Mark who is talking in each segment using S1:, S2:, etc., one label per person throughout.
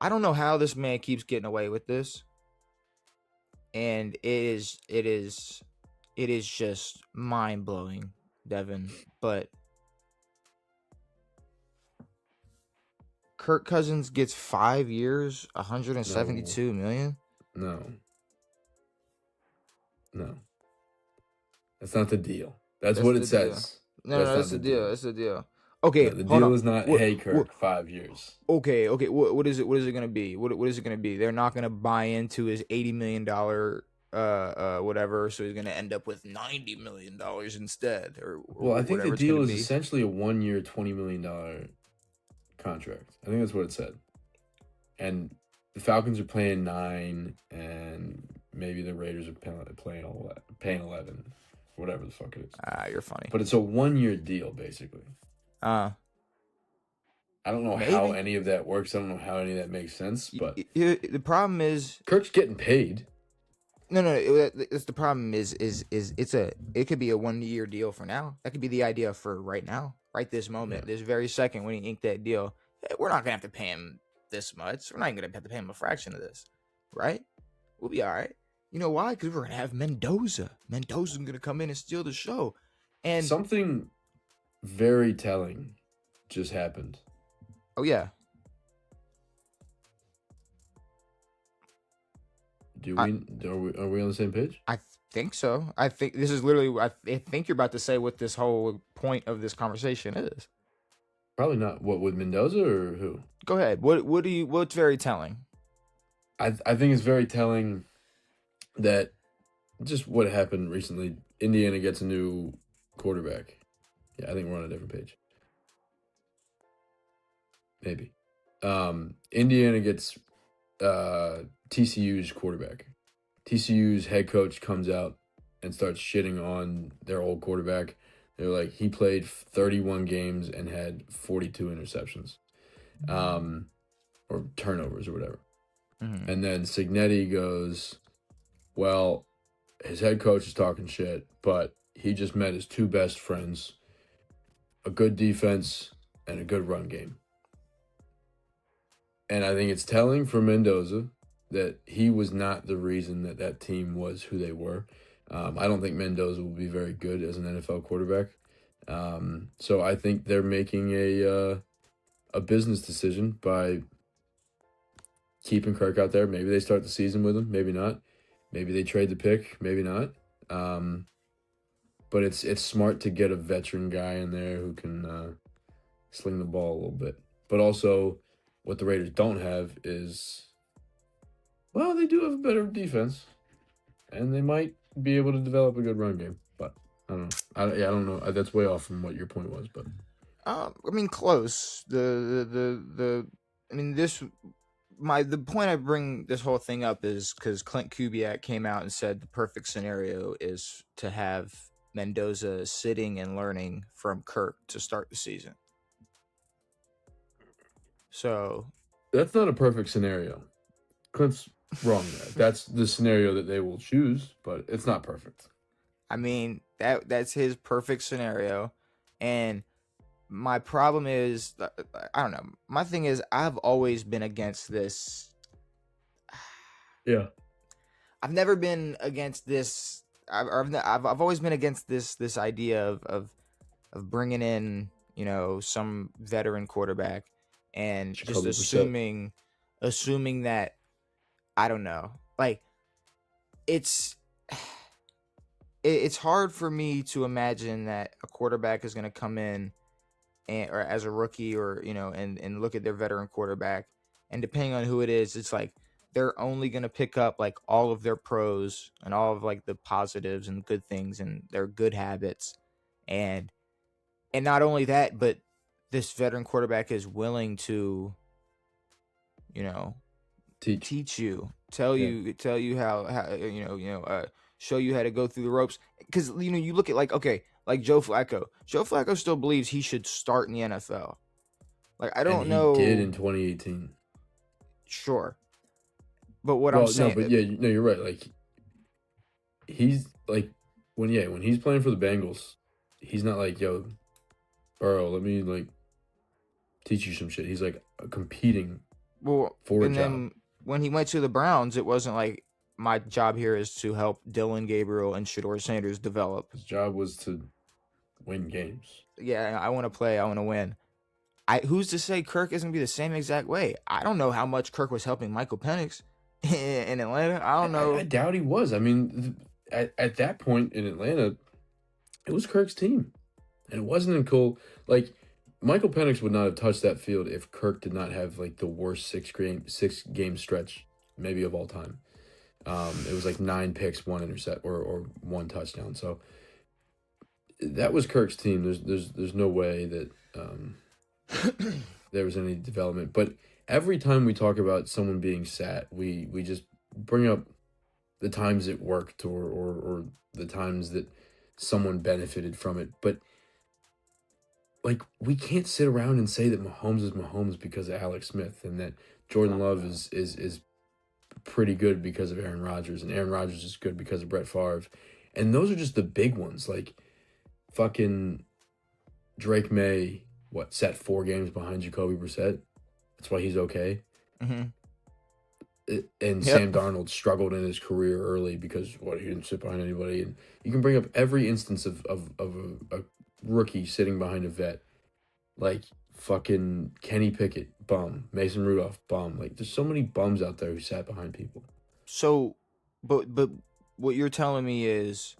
S1: I don't know how this man keeps getting away with this, and it is just mind blowing, Devin. But Kirk Cousins gets 5 years, 172 million.
S2: No. That's not the deal. That's what it says.
S1: No, that's the deal. That's the deal. Okay,
S2: No, the
S1: hold
S2: deal
S1: on.
S2: is not, hey, Kirk, 5 years.
S1: Okay. What is it? What is it gonna be? What is it gonna be? They're not gonna buy into his $80 million whatever, so he's gonna end up with $90 million instead, or
S2: Well, I think the
S1: whatever it's
S2: deal
S1: gonna
S2: is
S1: be.
S2: essentially a 1 year, $20 million contract. I think that's what it said. And the Falcons are paying 9, and maybe the Raiders are paying 11, whatever the fuck it is.
S1: You're funny.
S2: But it's a 1 year deal, basically. I don't know how any of that works. I don't know how any of that makes sense. But
S1: the problem is
S2: Kirk's getting paid.
S1: No. It's the problem is it could be a 1 year deal for now. That could be the idea for right now, right this moment, this very second when he inked that deal. We're not gonna have to pay him this much. We're not even gonna have to pay him a fraction of this, right? We'll be all right. You know why? Because we're gonna have Mendoza. Mendoza's gonna come in and steal the show. And
S2: something very telling just happened.
S1: Oh yeah.
S2: Are we on the same page?
S1: I think so. I think this is literally. I think you're about to say what this whole point of this conversation is.
S2: Probably not. What, with Mendoza or who?
S1: Go ahead. What's very telling?
S2: I think it's very telling that just what happened recently. Indiana gets a new quarterback. Yeah, I think we're on a different page. Maybe. Indiana gets TCU's quarterback. TCU's head coach comes out and starts shitting on their old quarterback. They're like, he played 31 games and had 42 interceptions, or turnovers or whatever. Mm-hmm. And then Cignetti goes, well, his head coach is talking shit, but he just met his two best friends, a good defense and a good run game. And I think it's telling for Mendoza that he was not the reason that team was who they were. I don't think Mendoza will be very good as an NFL quarterback. So I think they're making a business decision by keeping Kirk out there. Maybe they start the season with him, maybe not. Maybe they trade the pick, maybe not. But it's smart to get a veteran guy in there who can sling the ball a little bit. But also, what the Raiders don't have is, well, they do have a better defense, and they might be able to develop a good run game. But I don't know. I don't know. That's way off from what your point was, but
S1: I mean, close. The point I bring this whole thing up is because Clint Kubiak came out and said the perfect scenario is to have Mendoza sitting and learning from Kirk to start the season. So
S2: that's not a perfect scenario. Clint's wrong there. That's the scenario that they will choose, but it's not perfect.
S1: I mean, that's his perfect scenario. And my problem is, I don't know. My thing is, I've always been against this.
S2: Yeah.
S1: I've never been against this. I've always been against this idea of bringing in, some veteran quarterback and just assuming that, I don't know, like it's hard for me to imagine that a quarterback is going to come in or as a rookie or, and look at their veteran quarterback, and depending on who it is, it's like they're only going to pick up like all of their pros and all of like the positives and good things and their good habits. And not only that, but this veteran quarterback is willing to, teach you, tell you how, show you how to go through the ropes. Because, you look at like Joe Flacco. Joe Flacco still believes he should start in the NFL. Like, I don't know.
S2: He did in 2018.
S1: Sure. But I'm saying.
S2: No, but you're right. Like, he's like, when he's playing for the Bengals, he's not like, yo, Burrow, let me like teach you some shit. He's like competing
S1: Well,
S2: for a
S1: and
S2: job.
S1: then when he went to the Browns, it wasn't like my job here is to help Dylan Gabriel and Shador Sanders develop.
S2: His job was to win games.
S1: Yeah, I want to play. I want to win. Who's to say Kirk isn't gonna be the same exact way? I don't know how much Kirk was helping Michael Penix in Atlanta. I don't
S2: I
S1: know.
S2: doubt he was. I mean, at that point in Atlanta, it was Kirk's team. And it wasn't until, like, Michael Penix would not have touched that field if Kirk did not have, like, the worst six game stretch, maybe of all time. It was like 9 picks, 1 intercept, or 1 touchdown. So that was Kirk's team. There's no way that there was any development. But every time we talk about someone being sat, we just bring up the times it worked, or the times that someone benefited from it. But like, we can't sit around and say that Mahomes is Mahomes because of Alex Smith, and that Jordan Love is pretty good because of Aaron Rodgers, and Aaron Rodgers is good because of Brett Favre. And those are just the big ones. Like, fucking Drake May, sat 4 games behind Jacoby Brissett? That's why he's okay.
S1: Mm-hmm.
S2: And Sam Darnold struggled in his career early because, he didn't sit behind anybody. And you can bring up every instance of a rookie sitting behind a vet. Like, fucking Kenny Pickett, bum. Mason Rudolph, bum. Like, there's so many bums out there who sat behind people.
S1: So, but what you're telling me is,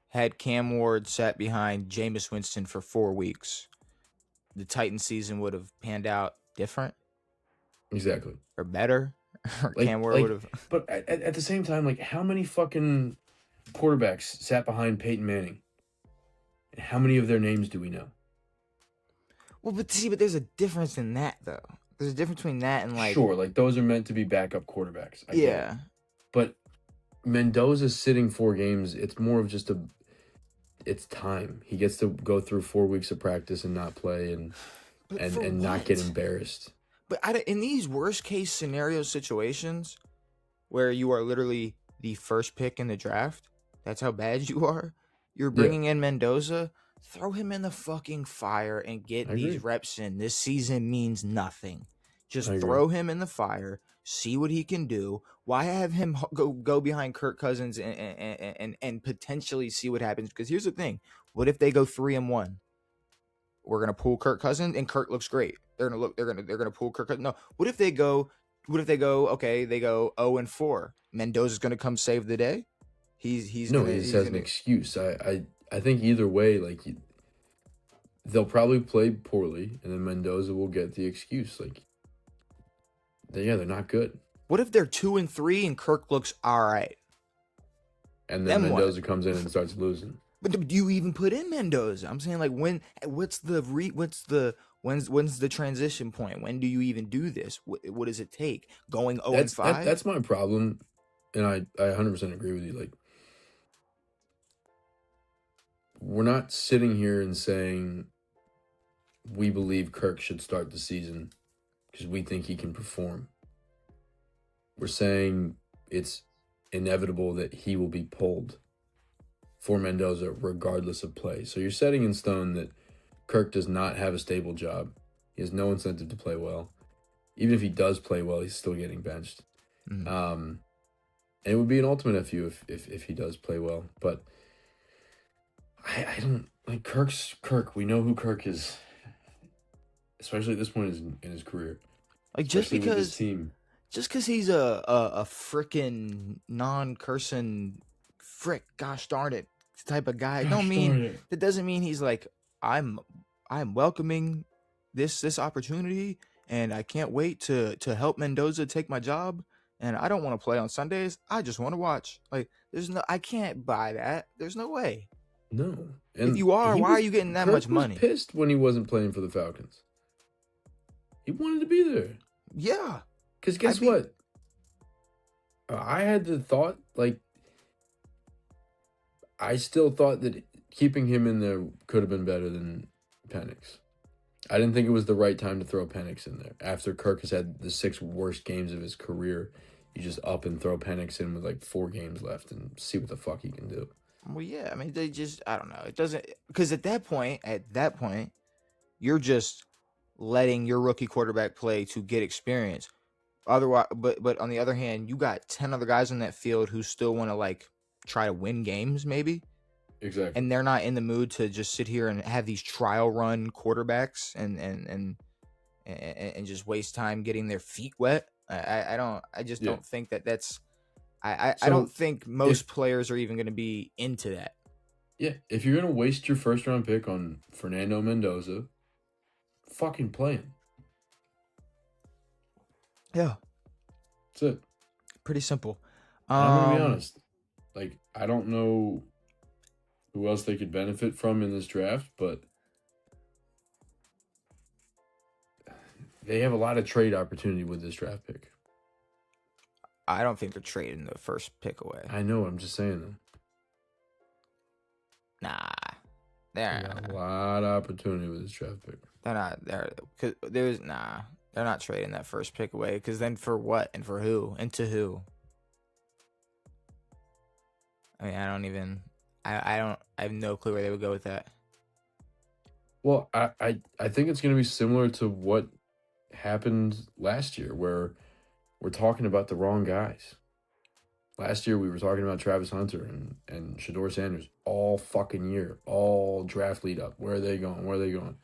S1: had Cam Ward sat behind Jameis Winston for 4 weeks, the Titans season would have panned out different?
S2: Exactly.
S1: Or better? Or
S2: Like,
S1: Cam Ward would have...
S2: But at the same time, like, how many fucking quarterbacks sat behind Peyton Manning? And how many of their names do we know?
S1: Well, but there's a difference in that, though. There's a difference between that and, like...
S2: Sure, like, those are meant to be backup quarterbacks. I get it. But Mendoza sitting 4 games, it's more of just it's time. He gets to go through 4 weeks of practice and not play and not get embarrassed.
S1: But in these worst case scenario situations where you are literally the first pick in the draft, that's how bad you are. You're bringing in Mendoza, throw him in the fucking fire and get these reps in. This season means nothing. Just throw him in the fire, see what he can do. Why have him go behind Kirk Cousins and potentially see what happens? Because here's the thing: what if they go 3-1? We're gonna pull Kirk Cousins, and Kirk looks great. They're gonna pull Kirk Cousins. No, what if they go? Okay, they go 0-4. Mendoza's gonna come save the day. He has an
S2: excuse. I think either way, like, they'll probably play poorly, and then Mendoza will get the excuse. Like, they're not good.
S1: What if they're 2-3 and Kirk looks all right?
S2: And then Mendoza comes in and starts losing.
S1: But do you even put in Mendoza? I'm saying, like, when's the transition point? When do you even do this? What does it take? Going 0-5?
S2: That's my problem, and I 100% agree with you. Like, we're not sitting here and saying we believe Kirk should start the season because we think he can perform. We're saying it's inevitable that he will be pulled for Mendoza regardless of play. So you're setting in stone that Kirk does not have a stable job. He has no incentive to play well. Even if he does play well, he's still getting benched. Mm-hmm. And it would be an ultimate FU if he does play well. But I don't like Kirk. We know who Kirk is, especially at this point in his career.
S1: Like, just because he's a frickin' non-cursing gosh darn it type of guy, that doesn't mean he's like, I'm welcoming this opportunity and I can't wait to help Mendoza take my job, and I don't want to play on Sundays. I just want to watch. Like, I can't buy that. There's no way.
S2: No.
S1: And if you are, why are you getting that much money?
S2: He was pissed when he wasn't playing for the Falcons. He wanted to be there.
S1: Yeah.
S2: Because guess what? I had the thought, like, I still thought that keeping him in there could have been better than Penix. I didn't think it was the right time to throw Penix in there. After Kirk has had the 6 worst games of his career, you just up and throw Penix in with like 4 games left and see what the fuck he can do.
S1: Well, yeah, I mean, I don't know. It doesn't, because at that point, you're just letting your rookie quarterback play to get experience. Otherwise, but on the other hand, you got 10 other guys on that field who still want to like try to win games, maybe,
S2: Exactly.
S1: and they're not in the mood to just sit here and have these trial run quarterbacks and just waste time getting their feet wet. I just
S2: Yeah.
S1: don't think that's. I don't
S2: So
S1: think
S2: if
S1: most players are even going to be into that.
S2: if you're gonna waste your first round pick on Fernando Mendoza, fucking play him.
S1: Yeah,
S2: That's it.
S1: pretty simple.
S2: And I'm gonna be
S1: Um,
S2: honest. Like, I don't know who else they could benefit from in this draft, but they have a lot of trade opportunity with this draft pick.
S1: I don't think they're trading the first pick away.
S2: I know. I'm just saying though.
S1: Nah,
S2: They
S1: they're
S2: got a lot of opportunity with this draft pick.
S1: they're not. They're not trading that first pick away. Because then for what and for who and to who? I mean, I don't even. I don't. I have no clue where they would go with that.
S2: Well, I think it's going to be similar to what happened last year, where we're talking about the wrong guys. Last year we were talking about Travis Hunter and Shador Sanders all fucking year, all draft lead up. Where are they going? Where are they going?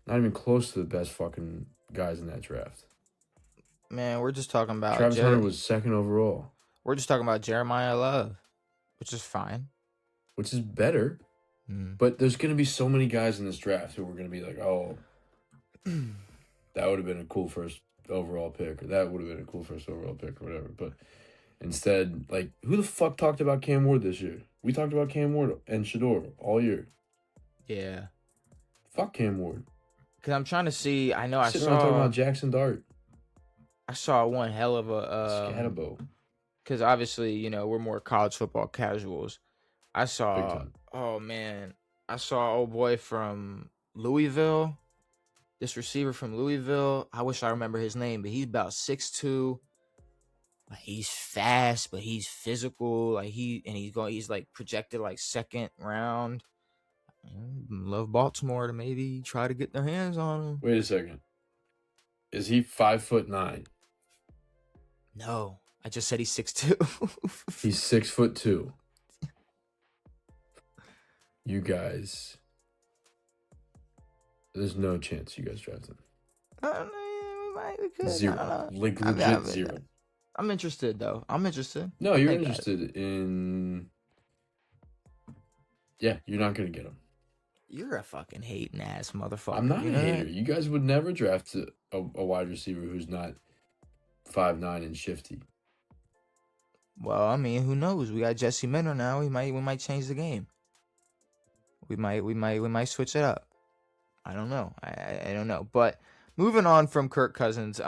S2: Not even close to the best fucking guys in that draft.
S1: Man, we're just talking about
S2: Travis Hunter was second overall,
S1: We're just talking about Jeremiah Love, which is fine.
S2: which is better.
S1: Mm.
S2: But there's going to be so many guys in this draft who are going to be like, oh, that would have been a cool first overall pick, or that would have been a cool first overall pick, or whatever. But instead, like, who the fuck talked about Cam Ward this year? We talked about Cam Ward and Shador all year.
S1: Yeah.
S2: Fuck Cam Ward.
S1: Because I'm trying to see. I know
S2: Sitting around talking about Jackson Dart.
S1: I saw one hell of a
S2: Scatabo.
S1: Because obviously, we're more college football casuals. I
S2: Big
S1: saw.
S2: time.
S1: Oh man, I saw old boy from Louisville. This receiver from Louisville. I wish I remember his name, but he's about 6'2". Like, he's fast, but he's physical. Like he's like projected like second round. Love Baltimore to maybe try to get their hands on him.
S2: Wait a second. Is he 5'9"?
S1: No, I just said he's 6'2".
S2: He's 6'2". You guys, there's no chance you guys draft him.
S1: We could.
S2: Zero. Like, legit zero.
S1: I'm interested though. I'm interested.
S2: No, you're interested in. Yeah, you're not gonna get him.
S1: You're a fucking hating ass motherfucker.
S2: I'm not a hater.
S1: That?
S2: You guys would never draft a wide receiver who's not 5'9" and shifty.
S1: Well, I mean, who knows? We got Jesse Minter now. We might change the game. We might switch it up. I don't know. I don't know. But moving on from Kirk Cousins,